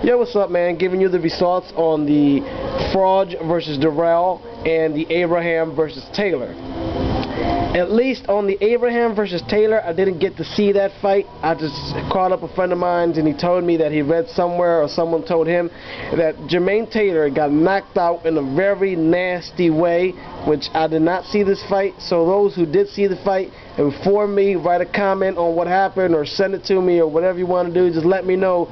Yo, what's up, man? Giving you the results on the Froch'vs'Andre Dirrell and the Abraham versus Taylor. At least on the Abraham versus Taylor, I didn't get to see that fight. I just called up a friend of mine and he told me that he read somewhere, or someone told him, that Jermaine Taylor got knocked out in a very nasty way, which I did not see this fight. So those who did see the fight, inform me, write a comment on what happened, or send it to me, or whatever you want to do. Just let me know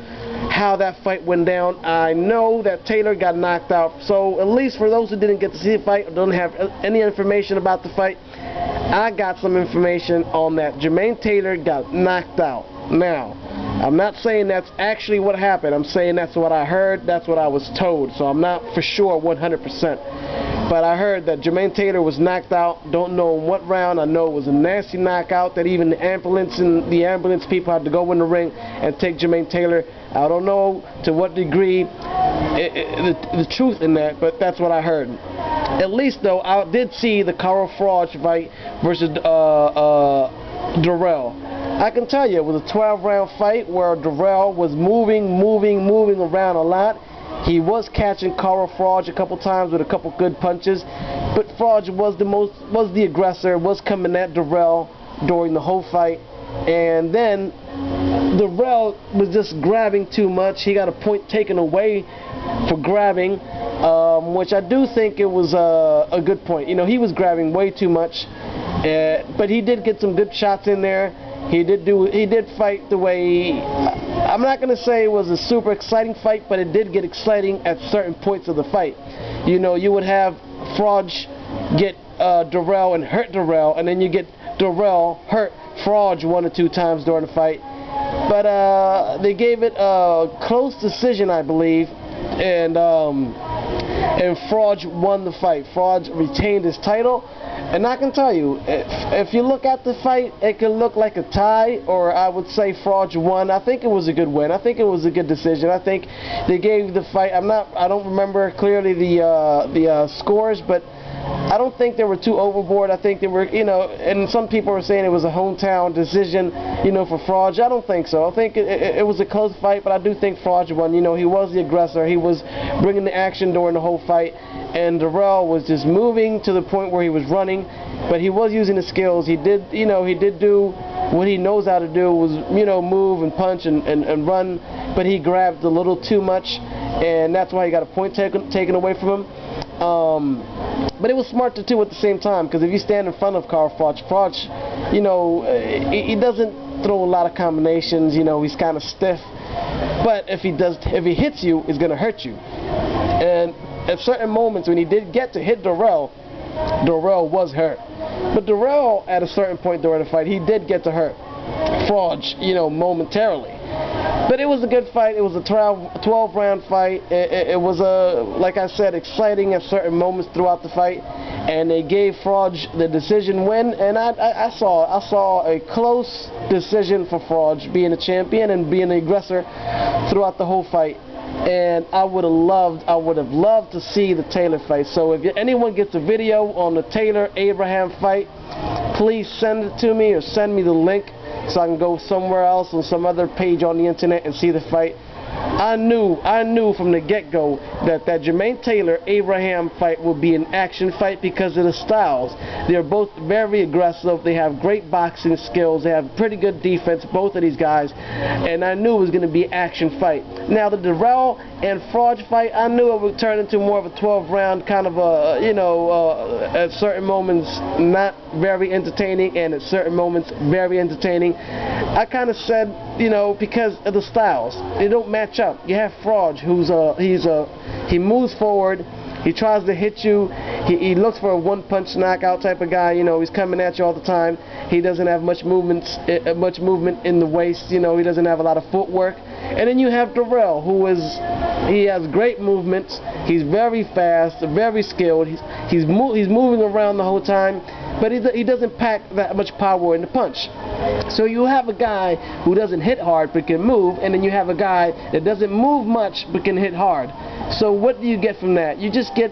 how that fight went down. I know that Taylor got knocked out, so at least for those who didn't get to see the fight or don't have any information about the fight, I got some information on that. Jermaine Taylor got knocked out. Now, I'm not saying that's actually what happened. I'm saying that's what I heard, that's what I was told, so I'm not for sure 100%. But I heard that Jermaine Taylor was knocked out. Don't know in what round. I know it was a nasty knockout that even the ambulance people had to go in the ring and take Jermaine Taylor. I don't know to what degree the truth in that, but that's what I heard. At least though, I did see the Froch fight versus Dirrell. I can tell you it was a 12-round fight where Dirrell was moving around a lot. He was catching Froch a couple times with a couple good punches, but Froch was the aggressor, was coming at Dirrell during the whole fight, and then Dirrell was just grabbing too much. He got a point taken away for grabbing, which I do think it was a good point. You know, he was grabbing way too much, but he did get some good shots in there. He did fight the way, I'm not going to say it was a super exciting fight, but it did get exciting at certain points of the fight. You know, you would have Froch get Dirrell and hurt Dirrell, and then you get Dirrell hurt Froch 1 or 2 times during the fight. But they gave it a close decision, I believe, and Froch won the fight. Froch retained his title. And I can tell you, if you look at the fight, it could look like a tie, or I would say Froch won. I think it was a good win. I think it was a good decision. I think they gave the fight, I don't remember clearly the scores, but I don't think they were too overboard. I think they were, you know, and some people were saying it was a hometown decision, you know, for Froch. I don't think so. I think it was a close fight, but I do think Froch won. You know, he was the aggressor. He was bringing the action during the whole fight, and Dirrell was just moving to the point where he was running, but he was using his skills. He did, you know, he did do what he knows how to do, was, you know, move and punch and run, but he grabbed a little too much, and that's why he got a point taken away from him. But it was smart to do at the same time, because if you stand in front of Froch, you know, he doesn't throw a lot of combinations. You know, he's kind of stiff. But if he hits you, it's gonna hurt you. And at certain moments when he did get to hit Dirrell was hurt. But Dirrell, at a certain point during the fight, he did get to hurt Froch, you know, momentarily. But it was a good fight. It was a 12-round fight. It was, like I said, exciting at certain moments throughout the fight. And they gave Froch the decision win. And I saw a close decision for Froch, being the champion and being the aggressor throughout the whole fight. And I would have loved to see the Taylor fight. So if anyone gets a video on the Taylor-Abraham fight, please send it to me or send me the link, so I can go somewhere else on some other page on the internet and see the fight. I knew from the get-go that Jermaine Taylor-Abraham fight would be an action fight because of the styles. They're both very aggressive. They have great boxing skills. They have pretty good defense, both of these guys. And I knew it was going to be an action fight. Now, the Dirrell and Froch fight, I knew it would turn into more of a 12-round kind of a, you know, at certain moments not very entertaining, and at certain moments very entertaining. I kind of said, you know, because of the styles, they don't match up. You have Froch, he moves forward, he tries to hit you, he looks for a one-punch knockout type of guy. You know, he's coming at you all the time. He doesn't have much movement in the waist. You know, he doesn't have a lot of footwork. And then you have Dirrell, he has great movements. He's very fast, very skilled. He's moving around the whole time, but he doesn't pack that much power in the punch. So you have a guy who doesn't hit hard but can move, and then you have a guy that doesn't move much but can hit hard. So what do you get from that? You just get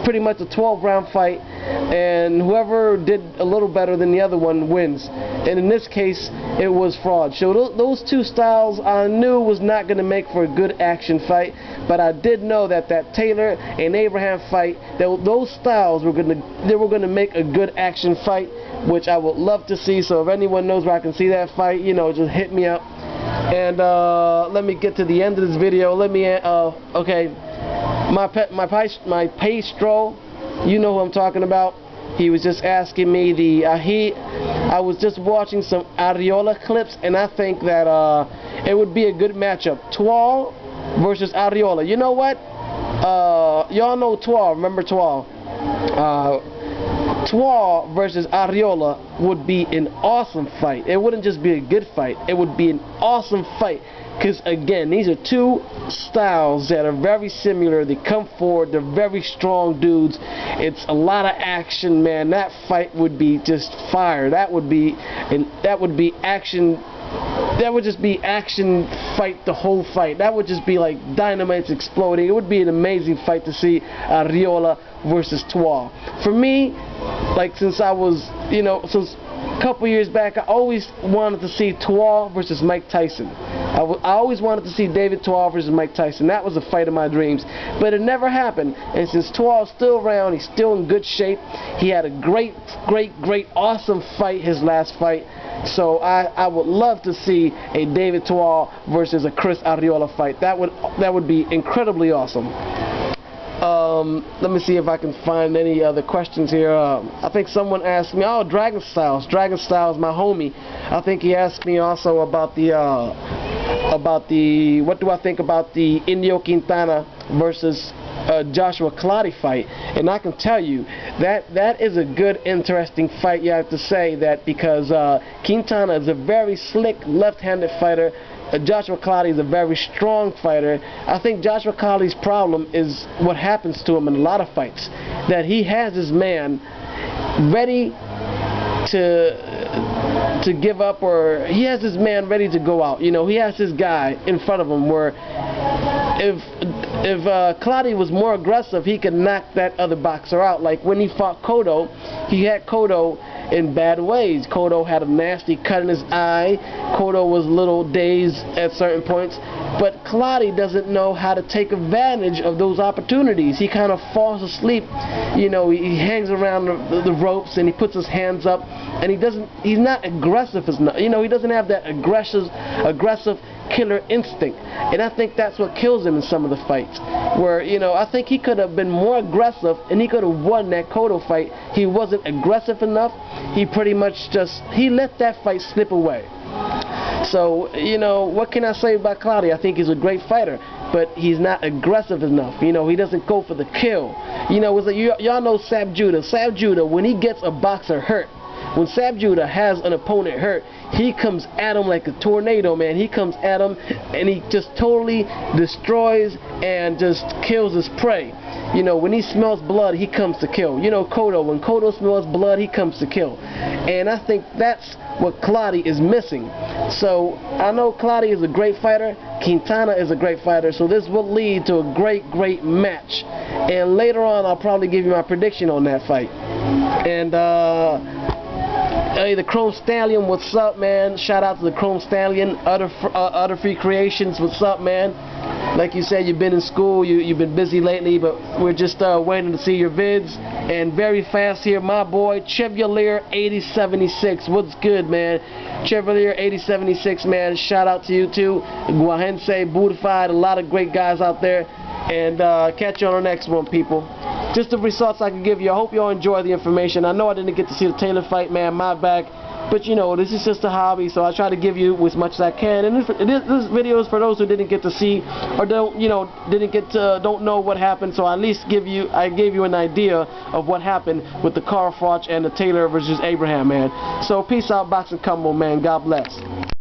pretty much a 12-round fight and whoever did a little better than the other one wins. And in this case, it was Froch. So those two styles I knew was not going to make for a good action fight, but I did know that Taylor and Abraham fight, those styles were going to make a good action fight, which I would love to see. So if anyone knows where I can see that fight, you know, just hit me up. And let me get to the end of this video. Let me okay, my Pastro, you know who I'm talking about. He was just asking me I was just watching some Arrola clips, and I think that it would be a good matchup. Toile versus Arrola. You know what? Y'all know Toile. Remember Toile? Toile versus Arrola would be an awesome fight. It wouldn't just be a good fight. It would be an awesome fight. Because, again, these are two styles that are very similar. They come forward. They're very strong dudes. It's a lot of action, man. That fight would be just fire. That would be action. That would just be action fight the whole fight. That would just be like dynamites exploding. It would be an amazing fight to see Arrola versus Toile. For me, like since I was, you know, since a couple years back, I always wanted to see Toile versus Mike Tyson. I always wanted to see David Toile versus Mike Tyson. That was a fight of my dreams. But it never happened. And since Toile's still around, he's still in good shape. He had a great, awesome fight, his last fight. So I would love to see a David Toile versus a Chris Arrola fight. That would be incredibly awesome. Let me see if I can find any other questions here. I think someone asked me, oh, Dragon Styles, my homie. I think he asked me also about the what do I think about the Indio Quintana versus Joshua Clottey fight. And I can tell you that is a good, interesting fight. You have to say that, because Quintana is a very slick left-handed fighter. Joshua Clottey is a very strong fighter. I think Joshua Clottey's problem is what happens to him in a lot of fights, that he has his man ready to give up, or he has his man ready to go out. You know, he has his guy in front of him where if Clottey was more aggressive, he could knock that other boxer out. Like when he fought Cotto, he had Cotto in bad ways. Cotto had a nasty cut in his eye. Cotto was a little dazed at certain points. But Clottey doesn't know how to take advantage of those opportunities. He kind of falls asleep. You know, he hangs around the ropes and he puts his hands up, and he's not aggressive as enough. You know, he doesn't have that aggressive killer instinct. And I think that's what kills him in some of the fights. Where, you know, I think he could have been more aggressive and he could have won that Cotto fight. He wasn't aggressive enough. He pretty much he let that fight slip away. So, you know, what can I say about Clottey? I think he's a great fighter, but he's not aggressive enough. You know, he doesn't go for the kill. You know, y'all know Sab Judah. Sab Judah, when he gets a boxer hurt, when Sab Judah has an opponent hurt, he comes at him like a tornado, man. He comes at him and he just totally destroys and just kills his prey. You know, when he smells blood, he comes to kill. You know, Cotto, when Cotto smells blood, he comes to kill. And I think that's what Clottey is missing. So I know Clottey is a great fighter. Quintana is a great fighter. So this will lead to a great match. And later on, I'll probably give you my prediction on that fight. And hey, the Chrome Stallion, what's up, man? Shout out to the Chrome Stallion, Utter Free Creations, what's up, man? Like you said, you've been in school, you've been busy lately, but we're just waiting to see your vids. And very fast here, my boy Chevalier 8076, what's good, man? Chevalier 8076, man, shout out to you too. Guajense, Beautified, a lot of great guys out there. And catch you on the next one, people. Just the results I can give you. I hope you all enjoy the information. I know I didn't get to see the Taylor fight, man, my bad. But you know, this is just a hobby, so I try to give you as much as I can. And this video is for those who didn't get to see, or don't know what happened. So I at least gave you an idea of what happened with the Froch and the Taylor versus Abraham, man. So peace out, boxing combo, man. God bless.